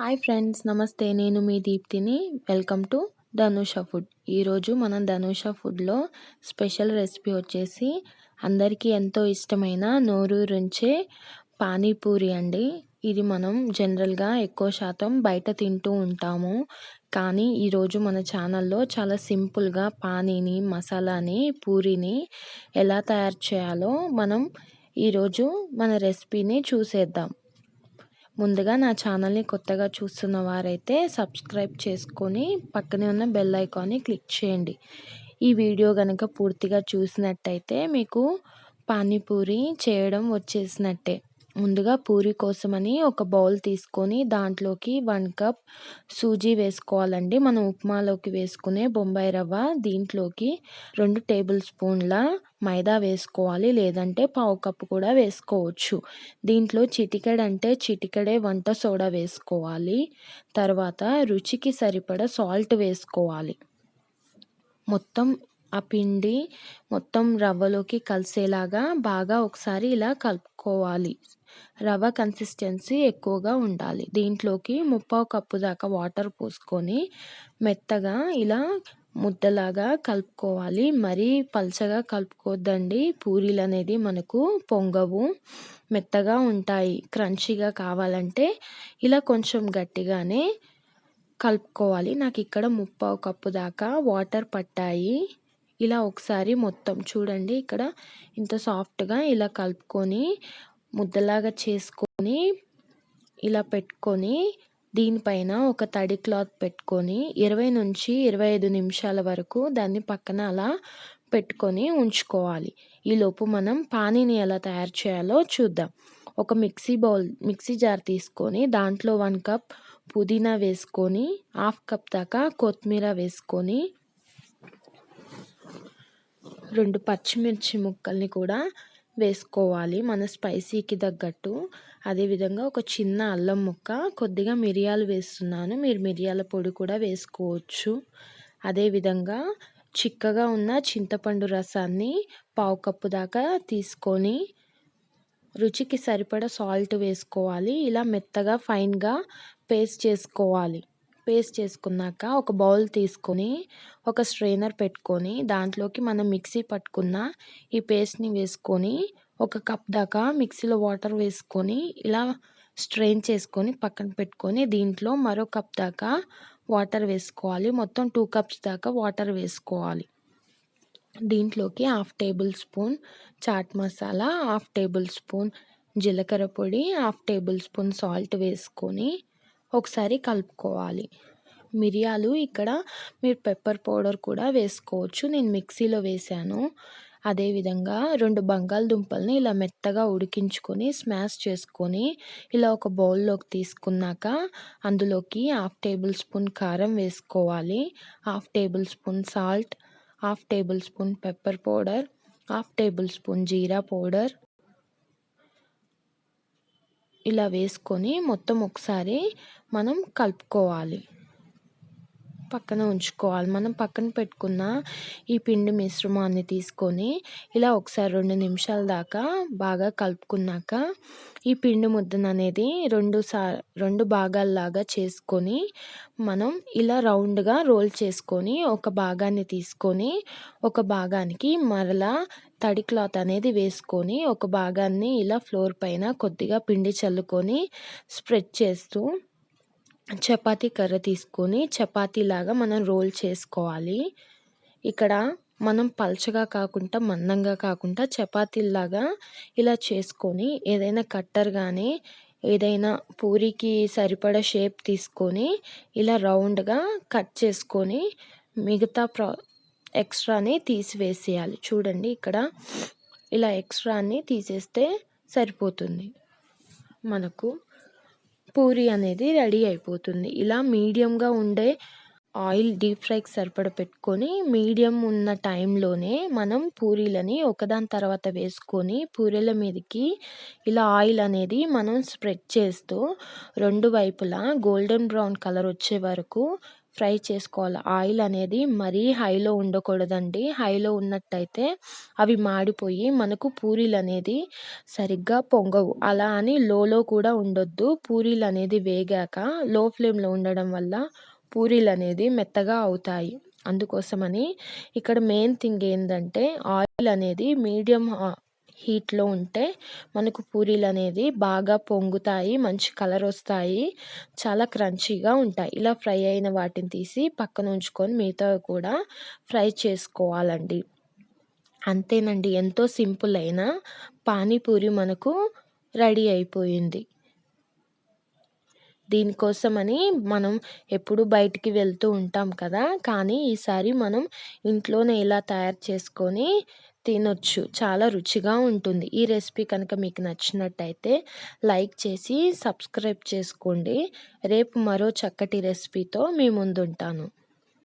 Hi friends, నమస్తే. నేను మీ దీప్తిని. Welcome to Dhanusha food. ఈరోజు మనం ధనుష ఫుడ్లో స్పెషల్ రెసిపీ వచ్చేసి అందరికీ ఎంతో ఇష్టమైన నోరూరించే పానీపూరి అండి. ఇది మనం జనరల్గా ఎక్కువ శాతం బయట తింటూ ఉంటాము. కానీ ఈరోజు మన ఛానల్లో చాలా సింపుల్గా పానీని, మసాలాని, పూరిని ఎలా తయారు చేయాలో మనం ఈరోజు మన రెసిపీని చూసేద్దాం. ముందుగా నా ఛానల్ని కొత్తగా చూస్తున్న వారైతే సబ్స్క్రైబ్ చేసుకొని పక్కనే ఉన్న బెల్ ఐకాన్ని క్లిక్ చేయండి. ఈ వీడియో కనుక పూర్తిగా చూసినట్టయితే మీకు పానీపూరి చేయడం వచ్చేసినట్టే. ముందుగా పూరి కోసమని ఒక బౌల్ తీసుకొని దాంట్లోకి 1 కప్ సూజీ వేసుకోవాలండి. మనం ఉప్మాలోకి వేసుకునే బొంబాయి రవ్వ. దీంట్లోకి 2 టేబుల్ స్పూన్ల మైదా వేసుకోవాలి, లేదంటే పావు కప్పు కూడా వేసుకోవచ్చు. దీంట్లో చిటికెడే వంట సోడా వేసుకోవాలి. తర్వాత రుచికి సరిపడా సాల్ట్ వేసుకోవాలి. మొత్తం ఆ పిండి మొత్తం రవ్వలోకి కలిసేలాగా బాగా ఒకసారి ఇలా కలుపుకోవాలి. రవ్వ కన్సిస్టెన్సీ ఎక్కువగా ఉండాలి. దీంట్లోకి 3/4 కప్పు దాకా వాటర్ పోసుకొని మెత్తగా ఇలా ముద్దలాగా కలుపుకోవాలి. మరీ పల్చగా కలుపుకోవద్దండి. పూరీలు అనేది మనకు పొంగవు, మెత్తగా ఉంటాయి. క్రంచీగా కావాలంటే ఇలా కొంచెం గట్టిగానే కలుపుకోవాలి. నాకు ఇక్కడ 3/4 కప్పు దాకా వాటర్ పట్టాయి. ఇలా ఒకసారి మొత్తం చూడండి, ఇక్కడ ఇంత సాఫ్ట్గా ఇలా కలుపుకొని ముద్దలాగా చేసుకొని ఇలా పెట్టుకొని దీనిపైన ఒక తడి క్లాత్ పెట్టుకొని 20 నుంచి 25 నిమిషాల వరకు దాన్ని పక్కన అలా పెట్టుకొని ఉంచుకోవాలి. ఈలోపు మనం పానీని ఎలా తయారు చేయాలో చూద్దాం. ఒక మిక్సీ జార్ తీసుకొని దాంట్లో 1 కప్ పుదీనా వేసుకొని 1/2 కప్ దాకా కొత్తిమీర వేసుకొని 2 పచ్చిమిర్చి ముక్కల్ని కూడా వేసుకోవాలి మన స్పైసీకి తగ్గట్టు. అదేవిధంగా ఒక చిన్న అల్లం ముక్క, కొద్దిగా మిరియాలు వేస్తున్నాను. మీరు మిరియాల పొడి కూడా వేసుకోవచ్చు. అదేవిధంగా చిక్కగా ఉన్న చింతపండు రసాన్ని పావు కప్పు దాకా తీసుకొని రుచికి సరిపడా సాల్ట్ వేసుకోవాలి. ఇలా మెత్తగా ఫైన్గా పేస్ట్ చేసుకోవాలి. పేస్ట్ చేసుకున్నాక ఒక బౌల్ తీసుకొని ఒక స్ట్రైనర్ పెట్టుకొని దాంట్లోకి మనం మిక్సీ పట్టుకున్న ఈ పేస్ట్ని వేసుకొని 1 కప్ దాకా మిక్సీలో వాటర్ వేసుకొని ఇలా స్ట్రెయిన్ చేసుకొని పక్కన పెట్టుకొని దీంట్లో మరో కప్ దాకా వాటర్ వేసుకోవాలి. మొత్తం 2 కప్స్ దాకా వాటర్ వేసుకోవాలి. దీంట్లోకి 1/2 table spoon chaat masala, 1/2 table spoon జీలకర్ర పొడి, 1/2 టేబుల్ స్పూన్ సాల్ట్ వేసుకొని ఒకసారి కలుపుకోవాలి. మిరియాలు ఇక్కడ మీరు పెప్పర్ పౌడర్ కూడా వేసుకోవచ్చు. నేను మిక్సీలో వేసాను. అదేవిధంగా 2 బంగాళదుంపల్ని ఇలా మెత్తగా ఉడికించుకొని స్మాష్ చేసుకొని ఇలా ఒక బౌల్లోకి తీసుకున్నాక అందులోకి 1/2 టేబుల్ స్పూన్ కారం వేసుకోవాలి, 1/2 table spoon salt, 1/2 table spoon pepper powder, 1/2 table spoon jeera powder ఇలా వేసుకొని మొత్తం ఒకసారి మనం కలుపుకోవాలి, పక్కన ఉంచుకోవాలి. మనం పక్కన పెట్టుకున్న ఈ పిండి మిశ్రమాన్ని తీసుకొని ఇలా ఒకసారి 2 నిమిషాల దాకా బాగా కలుపుకున్నాక ఈ పిండి ముద్దను అనేది 2 భాగాల్లాగా చేసుకొని మనం ఇలా రౌండ్గా రోల్ చేసుకొని ఒక భాగాన్ని తీసుకొని ఒక భాగానికి మరలా తడి క్లాత్ అనేది వేసుకొని ఒక భాగాన్ని ఇలా ఫ్లోర్ పైన కొద్దిగా పిండి చల్లుకొని స్ప్రెడ్ చేస్తూ చపాతీ కర్ర తీసుకొని చపాతీలాగా మనం రోల్ చేసుకోవాలి. ఇక్కడ మనం పల్చగా కాకుండా మందంగా కాకుండా చపాతీలాగా ఇలా చేసుకొని ఏదైనా కట్టర్ కానీ ఏదైనా పూరికి సరిపడా షేప్ తీసుకొని ఇలా రౌండ్గా కట్ చేసుకొని మిగతా ఎక్స్ట్రాని తీసివేసేయాలి. చూడండి, ఇక్కడ ఇలా ఎక్స్ట్రాని తీసేస్తే సరిపోతుంది. మనకు పూరి అనేది రెడీ అయిపోతుంది. ఇలా మీడియంగా ఉండే ఆయిల్ డీప్ ఫ్రైకి సరిపడా పెట్టుకొని మీడియం ఉన్న టైంలోనే మనం పూరీలని ఒకదాని తర్వాత వేసుకొని పూరీల మీదకి ఇలా ఆయిల్ అనేది మనం స్ప్రెడ్ చేస్తూ 2 వైపులా గోల్డెన్ బ్రౌన్ కలర్ వచ్చే వరకు ఫ్రై చేసుకోవాలి. ఆయిల్ అనేది మరీ హైలో ఉండకూడదండి. హైలో ఉన్నట్టయితే అవి మాడిపోయి మనకు పూరీలు అనేది సరిగ్గా పొంగవు. అలా అని లోలో కూడా ఉండొద్దు. పూరీలు అనేది వేగాక లో ఫ్లేమ్లో ఉండడం వల్ల పూరీలు అనేది మెత్తగా అవుతాయి. అందుకోసమని ఇక్కడ మెయిన్ థింగ్ ఏంటంటే ఆయిల్ అనేది మీడియం హీట్లో ఉంటే మనకు పూరీలు అనేది బాగా పొంగుతాయి, మంచి కలర్ వస్తాయి, చాలా క్రంచీగా ఉంటాయి. ఇలా ఫ్రై అయిన వాటిని తీసి పక్కన ఉంచుకొని మిగతావి కూడా ఫ్రై చేసుకోవాలండి. అంతేనండి, ఎంతో సింపుల్ అయిన పానీపూరి మనకు రెడీ అయిపోయింది. దీనికోసమని మనం ఎప్పుడు బయటికి వెళ్తూ ఉంటాం కదా, కానీ ఈసారి మనం ఇంట్లోనే ఇలా తయారు చేసుకొని తినొచ్చు. చాలా రుచిగా ఉంటుంది. ఈ రెసిపీ కనుక మీకు నచ్చినట్టయితే లైక్ చేసి సబ్స్క్రైబ్ చేసుకోండి. రేపు మరో చక్కటి రెసిపీతో మీ ముందుంటాను.